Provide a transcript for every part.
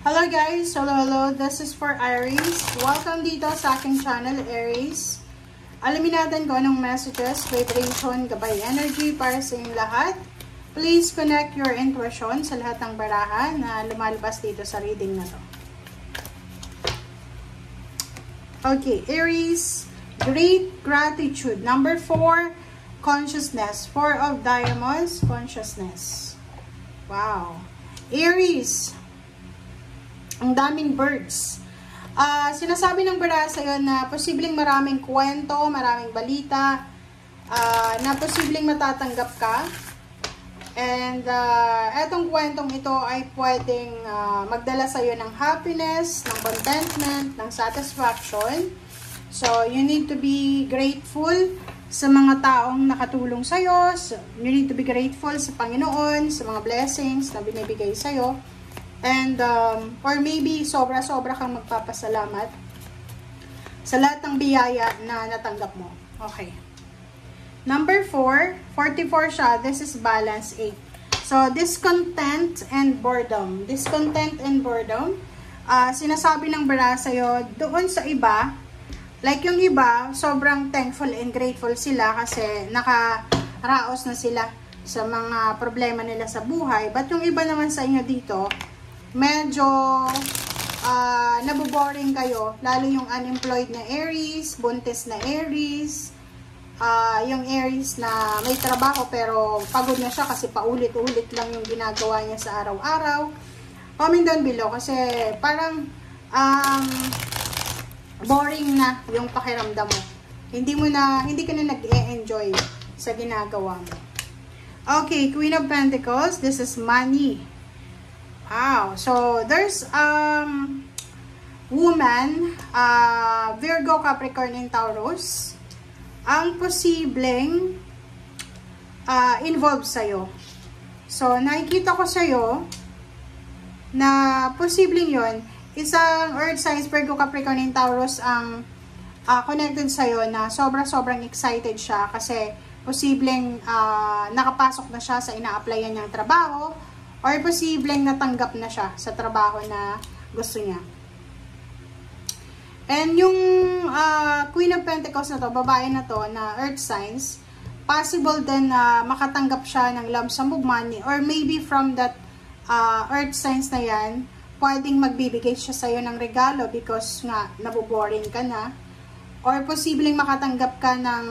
Hello guys! Hello! This is for Aries. Welcome dito sa aking channel, Aries. Alamin natin kung anong messages, vibration, gabay energy para sa inyong lahat. Please connect your intuition sa lahat ng barahan na lumalabas dito sa reading na to. Okay, Aries, great gratitude. Number 4, consciousness. 4 of diamonds, consciousness. Wow. Aries, ang daming birds. Sinasabi ng bara sa'yo na posibleng maraming kwento, maraming balita, na posibleng matatanggap ka. And etong kwentong ito ay pwedeng magdala sa'yo ng happiness, ng contentment, ng satisfaction. So, you need to be grateful sa mga taong nakatulong sa'yo. So, you need to be grateful sa Panginoon, sa mga blessings na binibigay sa'yo. And, or maybe sobra-sobra kang magpapasalamat sa lahat ng biyaya na natanggap mo. Okay. Number 4, 44 siya. This is balance 8. So, discontent and boredom. Discontent and boredom. Sinasabi ng bara sa'yo, doon sa iba, like yung iba, sobrang thankful and grateful sila kasi nakaraos na sila sa mga problema nila sa buhay. But yung iba naman sa inyo dito, medyo naboboring kayo, lalo yung unemployed na Aries, buntis na Aries, yung Aries na may trabaho pero pagod na siya kasi paulit-ulit lang yung ginagawa niya sa araw-araw. Comment down below kasi parang boring na yung pakiramdam mo. Hindi ka na nag-e-enjoy sa ginagawa mo. Okay, Queen of Pentacles, this is money. Wow. So, there's woman, Virgo, Capricorn, and Taurus, ang posibleng involved sa'yo. So, nakikita ko sa'yo na posibleng yon isang Earth signs, Virgo, Capricorn, and Taurus ang connected sa'yo na sobrang excited siya kasi posibleng nakapasok na siya sa ina-applyan niyang trabaho or posibleng natanggap na siya sa trabaho na gusto niya. And yung Queen of Pentacles na to, babae na to, na Earth signs, possible din na makatanggap siya ng lump sum of money or maybe from that Earth signs na yan, pwedeng magbibigay siya sa'yo ng regalo because nga naboboring ka na or posibleng makatanggap ka ng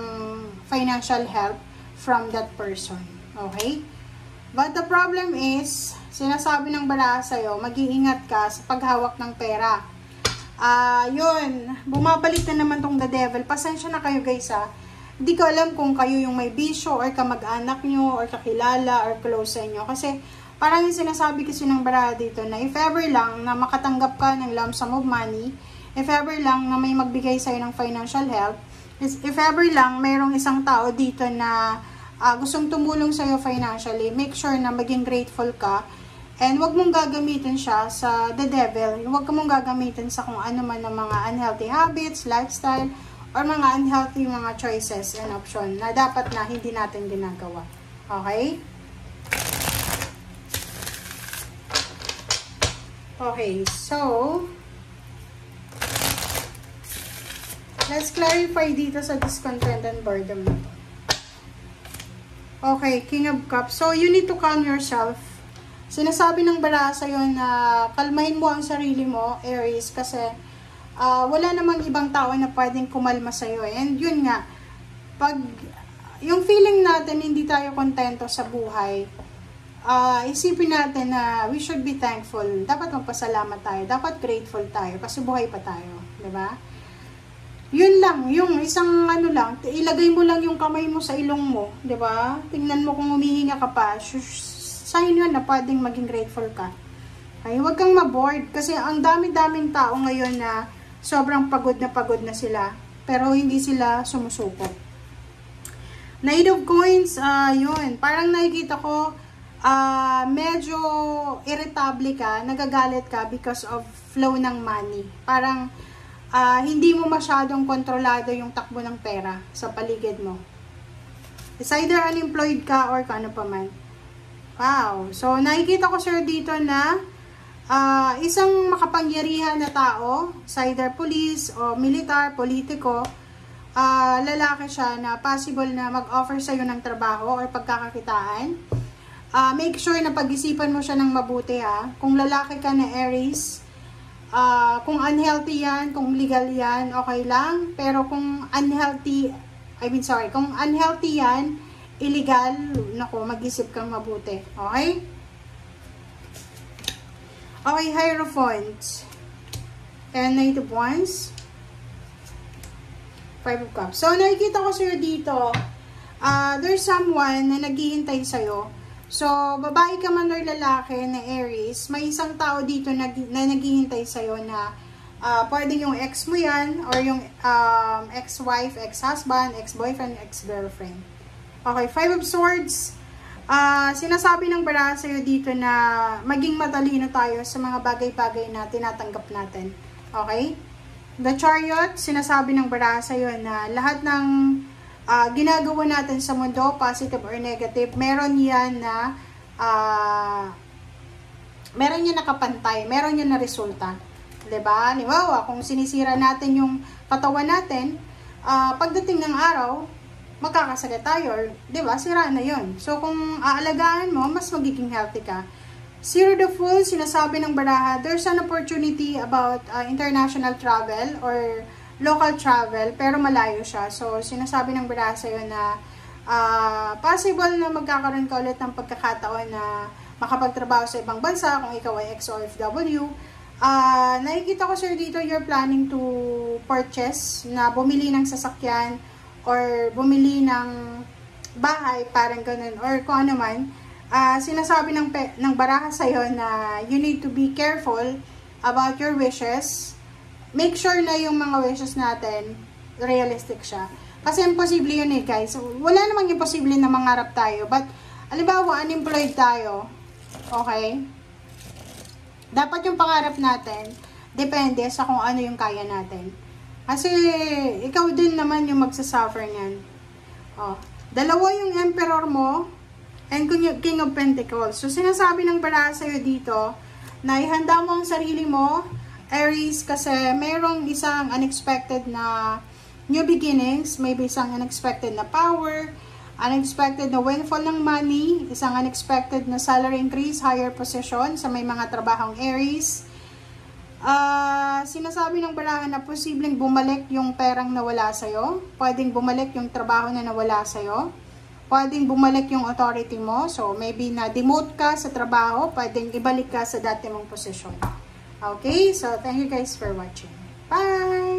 financial help from that person. Okay? But the problem is, sinasabi ng bara sa'yo, mag-iingat ka sa paghawak ng pera. Yun, bumabalik na naman tong the devil. Pasensya na kayo guys ha. Hindi ko alam kung kayo yung may bisyo or kamag-anak nyo or kakilala or close sa inyo. Kasi parang yung sinasabi kasi ng bara dito na if ever lang na makatanggap ka ng lump sum of money, if ever lang na may magbigay sa'yo ng financial help, if ever lang mayroong isang tao dito na gustong tumulong sa'yo financially, make sure na maging grateful ka and wag mong gagamitin siya sa the devil. Wag mong gagamitin sa kung ano man ng mga unhealthy habits, lifestyle, or mga unhealthy mga choices and option na dapat na hindi natin ginagawa. Okay? Okay, so let's clarify dito sa discontent and boredom na to. Okay, King of Cups. So, you need to calm yourself. Sinasabi ng bara sa'yo na kalmahin mo ang sarili mo, Aries, kasi wala namang ibang tao na pwedeng kumalma sa'yo. And yun nga, pag yung feeling natin hindi tayo kontento sa buhay, isipin natin na we should be thankful. Dapat magpasalamat tayo. Dapat grateful tayo kasi buhay pa tayo. Diba? Yun lang, yung isang ano lang, ilagay mo lang yung kamay mo sa ilong mo, 'di ba? Tingnan mo kung humihinga ka pa. Sign yun na pwedeng maging grateful ka. Okay, huwag kang ma-bored kasi ang dami-daming tao ngayon na sobrang pagod na sila, pero hindi sila sumusuko. Knight of Coins, yun, parang nakikita ko medyo irritable ka, nagagalit ka because of flow ng money. Parang hindi mo masyadong kontrolado yung takbo ng pera sa paligid mo. It's either unemployed ka or ano pa man. Wow. So, nakikita ko sir dito na isang makapangyarihan na tao, either police o militar, politiko, lalaki siya na possible na mag-offer sa'yo ng trabaho or pagkakakitaan. Make sure na pag-isipan mo siya ng mabuti ha. Kung lalaki ka na Aries, kung unhealthy yan, kung legal yan, okay lang. Pero kung kung unhealthy yan, illegal, naku, mag-isip kang mabuti. Okay? Okay, Hierophant. And Knight of Wands. 5 of Cups. So, nakikita ko sa'yo dito, there's someone na naghihintay sa'yo. So, babae ka man or lalaki na Aries, may isang tao dito na naghihintay sa'yo na pwede yung ex mo yan, or yung ex-wife, ex-husband, ex-boyfriend, ex-girlfriend. Okay, 5 of Swords. Sinasabi ng baraha sa'yo dito na maging matalino tayo sa mga bagay-bagay na tinatanggap natin. Okay? The Chariot, sinasabi ng baraha sa'yo na lahat ng ginagawa natin sa mundo, positive or negative, meron yan na nakapantay, meron yan na resulta. Diba? Halimbawa, kung sinisira natin yung katawan natin, pagdating ng araw, magkakasakit tayo, or, diba, sira na yun. So, kung aalagaan mo, mas magiging healthy ka. Zero the Fool, sinasabi ng baraha, there's an opportunity about international travel or local travel, pero malayo siya. So, sinasabi ng baraha sa'yo na possible na magkakaroon ka ulit ng pagkakataon na makapagtrabaho sa ibang bansa kung ikaw ay ex-OFW. Nakikita ko sir dito, you're planning to purchase, na bumili ng sasakyan or bumili ng bahay, parang ganun, or kung ano man. Sinasabi ng baraha sa'yo na you need to be careful about your wishes. Make sure na yung mga wishes natin, realistic siya. Kasi imposible yun eh, guys. Wala namang imposible na mangarap tayo. But, halimbawa, unemployed tayo. Okay? Dapat yung pangarap natin, depende sa kung ano yung kaya natin. Kasi, ikaw din naman yung magsasuffer niyan. Dalawa yung Emperor mo, and King of Pentacles. So, sinasabi ng baraha sa'yo dito, na ihanda mo ang sarili mo, Aries, kasi mayroong isang unexpected na new beginnings, maybe isang unexpected na power, unexpected na windfall ng money, isang unexpected na salary increase, higher position sa may mga trabahong Aries. Sinasabi ng baraha na posibleng bumalik yung perang nawala sa'yo, pwedeng bumalik yung trabaho na nawala sa'yo, pwedeng bumalik yung authority mo, so maybe na-demote ka sa trabaho, pwedeng ibalik ka sa dati mong posisyon. Okay, so thank you guys for watching. Bye!